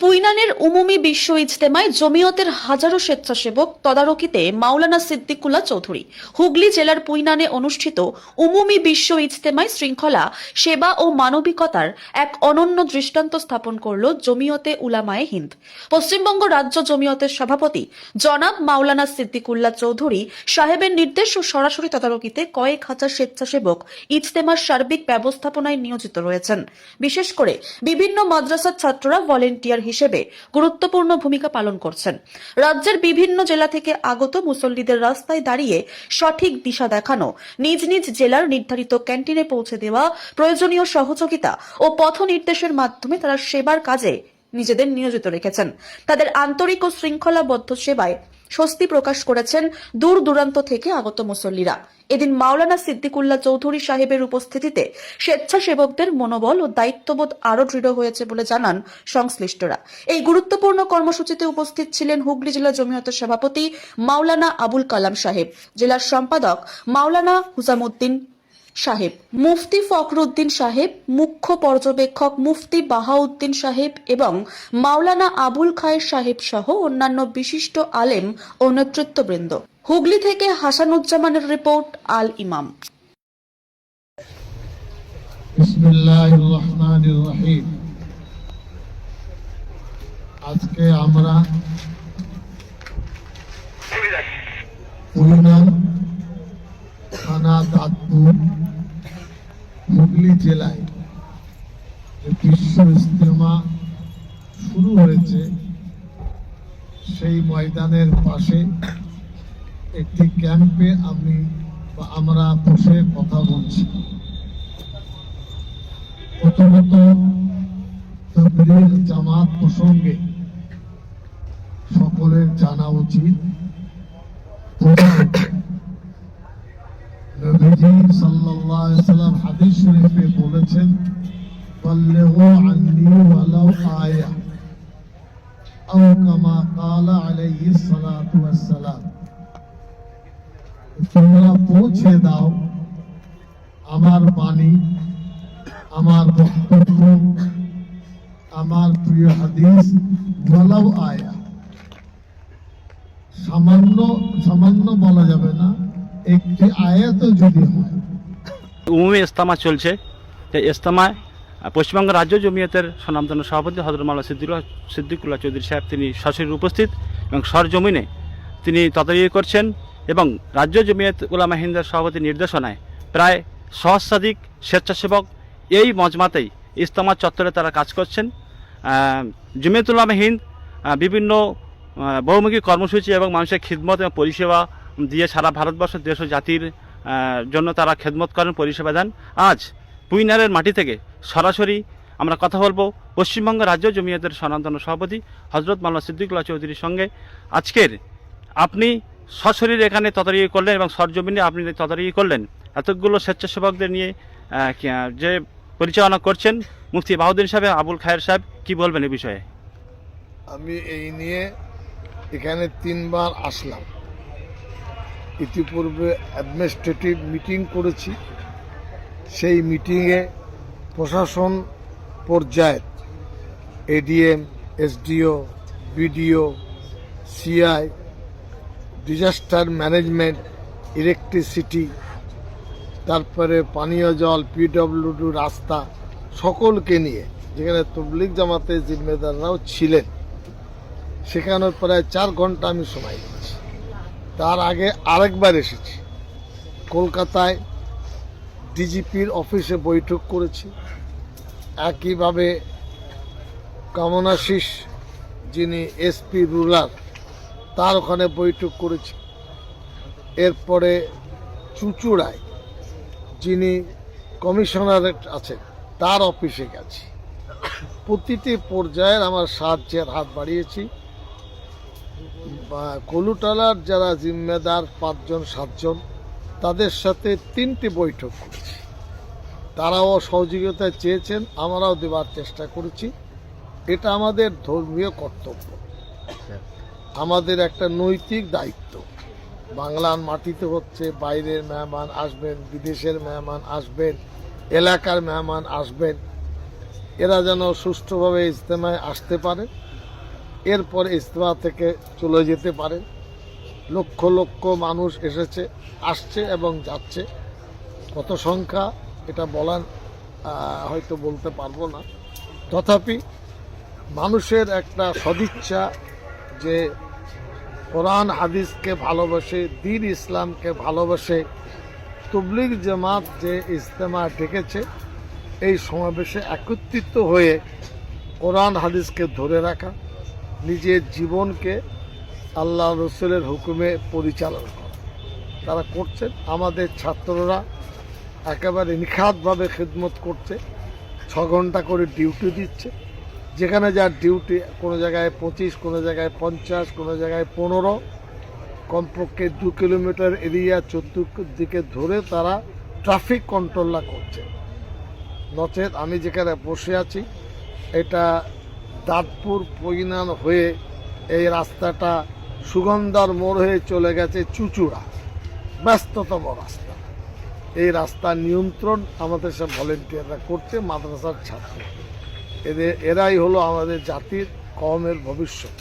পুইনানের উমুমি বিশ্ব ইজতেমায় জমিয়তের হাজারো স্বেচ্ছাসেবক তদারকিতে মাওলানা সিদ্দিকুল্লাহ চৌধুরী। হুগলি জেলার পুইনানে অনুষ্ঠিত উমুমি বিশ্ব ইজতেমায় শৃঙ্খলা, সেবা ও মানবিকতার এক অনন্য দৃষ্টান্ত স্থাপন করল জমিয়তে উলামায়ে হিন্দ। পশ্চিমবঙ্গ রাজ্য জমিয়তের সভাপতি জনাব মাওলানা সিদ্দিকুল্লাহ চৌধুরী সাহেবের নির্দেশ ও সরাসরি তদারকিতে কয়েক হাজার স্বেচ্ছাসেবক ইজতেমার সার্বিক ব্যবস্থাপনায় নিয়োজিত রয়েছেন। বিশেষ করে বিভিন্ন মাদ্রাসার ছাত্ররা ভলেন্টিয়ার হিসেবে গুরুত্বপূর্ণ ভূমিকা পালন করছেন। রাজ্যের বিভিন্ন জেলা থেকে আগত মুসল্লিদের রাস্তায় দাঁড়িয়ে সঠিক দিশা দেখানো, নিজ নিজ জেলার নির্ধারিত ক্যান্টিনে পৌঁছে দেওয়া, প্রয়োজনীয় সহযোগিতা ও পথ নির্দেশের মাধ্যমে তারা সেবার কাজে নিজেদের নিয়োজিত রেখেছেন। তাদের আন্তরিক ও শৃঙ্খলাবদ্ধ সেবায় স্বস্তি প্রকাশ করেছেন দূর দূরান্ত থেকে আগত মুসল্লিরা। এদিন মাওলানা সিদ্দিকুল্লাহ চৌধুরী সাহেবের উপস্থিতিতে স্বেচ্ছাসেবকদের মনোবল ও দায়িত্ববোধ আরো দৃঢ় হয়েছে বলে জানান সংশ্লিষ্টরা। এই গুরুত্বপূর্ণ কর্মসূচিতে উপস্থিত ছিলেন হুগলি জেলা জমিয়তের সভাপতি মাওলানা আবুল কালাম সাহেব, জেলার সম্পাদক মাওলানা হুসামউদ্দিন সাহেব, মুফতি ফখরুদ্দিন সাহেব, মুখ্য পর্যবেক্ষক মুফতি বাহাউদ্দিন সাহেব এবং মাওলানা আবুল খায়ের সাহেব সহ অন্যান্য বিশিষ্ট আলেম ও নেতৃত্ববৃন্দ। হুগলি থেকে হাসানুজ্জামানের রিপোর্ট, আল ইমাম। বিসমিল্লাহির রহমানির রহিম। আজকে আমরা পুইনান থানা দাঁতপুর হুগলি জেলায় যে বিশ্ব ইজতেমা শুরু হয়েছে সেই ময়দানের পাশে একটি ক্যাম্পে আমরা বসে কথা বলছি। প্রথমত তাবলীগ জামাত প্রসঙ্গে সকলের জানা উচিত। নবীজি সাল্লাল্লাহু আলাইহি ওয়াসাল্লাম হাদিস শরীফে বলেছেন, বাল্লিগু আন্নী ওয়ালাউ আয়া, আও কামা ক্বালা আলাইহিস সালাতু ওয়াস সালাম। তোমরা পৌঁছে দাও আমার বাণী, আমার বক্তব্য, আমার প্রিয় হাদিস, ওয়ালাউ আয়া, সামান্য বলা যাবে না, একটি আয়াত যদি হয়। উমুমি ইজতেমা চলছে। এই ইজতেমায় পশ্চিমবঙ্গ রাজ্য জমিয়তের স্বনামধন্য সভাপতি হযরত মাওলানা সিদ্দিকুল্লাহ চৌধুরী সাহেব তিনি সশরীরে উপস্থিত এবং সরজমিনে তিনি তদারকি করছেন এবং রাজ্য জমিয়ত উলামায়ে হিন্দের সভাপতির নির্দেশনায় প্রায় সহস্রাধিক স্বেচ্ছাসেবক এই মজমাতেই ইজতেমা চত্বরে তারা কাজ করছেন। জমিয়ত উলামায়ে হিন্দ বিভিন্ন বহুমুখী কর্মসূচি এবং মানুষের খিদমত এবং পরিষেবা দিয়ে সারা ভারতবর্ষ, দেশ ও জাতির জন্য তারা খেদমত করেন, পরিষেবা দেন। আজ পুইনারের মাটি থেকে সরাসরি আমরা কথা বলবো পশ্চিমবঙ্গ রাজ্য জমিয়তের স্বনামধন্য সভাপতি হযরত মাওলানা সিদ্দিকুল্লাহ চৌধুরীর সঙ্গে। আজকের আপনি সশরীরে এখানে তদারকি করলেন এবং সরজমিনে আপনি তদারকি করলেন, এতগুলো স্বেচ্ছাসেবকদের নিয়ে যে পরিচালনা করছেন মুফতি বাহাউদ্দিন সাহেব, আবুল খায়ের সাহেব, কি বলবেন এই বিষয়ে? আমি এই নিয়ে এখানে 3 বার আসলাম। ইতিপূর্বে অ্যাডমিনিস্ট্রেটিভ মিটিং করেছি। সেই মিটিংয়ে প্রশাসন পর্যায়ের ADM, SDO, BDO, CI, disaster management, electricity, তারপরে পানীয় জল, পিডব্লিউডি, রাস্তা, সকলকে নিয়ে, যেখানে তাবলীগ জামাতের জিম্মেদাররাও ছিলেন, সেখানে প্রায় 4 ঘন্টা আমি সময় দিয়েছি। তার আগে আরেকবার এসেছি, কলকাতায় ডিজিপির অফিসে বৈঠক করেছি। একইভাবে কামনাশিস যিনি এসপি রুরাল, তার ওখানে বৈঠক করেছি। এরপরে চুঁচুড়ায় যিনি কমিশনারেট আছেন তার অফিসে গেছি। প্রতিটি পর্যায়ের আমার সাহায্যের হাত বাড়িয়েছি। কলুটালার যারা জিম্মেদার 5 জন 7 জন, তাদের সাথে 3টি বৈঠক করেছি। তারাও সহযোগিতা চেয়েছেন, আমরাও দেওয়ার চেষ্টা করেছি। এটা আমাদের ধর্মীয় কর্তব্য, আমাদের একটা নৈতিক দায়িত্ব। বাংলার মাটিতে হচ্ছে, বাইরের মেহমান আসবেন, বিদেশের মেহমান আসবেন, এলাকার মেহমান আসবেন, এরা যেন সুষ্ঠুভাবে ইজতেমায় আসতে পারে, এরপরে ইজতেমা থেকে চলে যেতে পারে। লক্ষ লক্ষ মানুষ আসছে এবং যাচ্ছে। কত সংখ্যা এটা বলার হয়তো বলতে পারবো না, তথাপি মানুষের একটা সদিচ্ছা যে কোরআন হাদিসকে ভালোবাসে, দ্বীন ইসলামকে ভালোবাসে, তবলিগ জামাত যে ইজতেমা ডেকেছে, এই সমাবেশে একত্রিত হয়ে কোরআন হাদিসকে ধরে রাখা, নিজের জীবনকে আল্লাহ রসুলের হুকুমে পরিচালনা করা তারা করছেন। আমাদের ছাত্ররা একেবারে নিখাতভাবে খিদমত করছে, 6 ঘন্টা করে ডিউটি দিচ্ছে। যেখানে যার ডিউটি, কোনো জায়গায় 25, কোনো জায়গায় 50, কোনো জায়গায় 15, কমপক্ষে 2 কিলোমিটার এরিয়া চতুর্দিকে ধরে তারা ট্রাফিক কন্ট্রোলটা করছে। নচেত আমি যেখানে বসে আছি, এটা দাঁতপুর পৈনান হয়ে এই রাস্তাটা সুগন্ধার মোড় হয়ে চলে গেছে চুচুড়া, ব্যস্ততম রাস্তা। এই রাস্তার নিয়ন্ত্রণ আমাদের সব ভলেন্টিয়াররা করছে, মাদ্রাসার ছাত্র। এরাই হলো আমাদের জাতির কওমের ভবিষ্যৎ।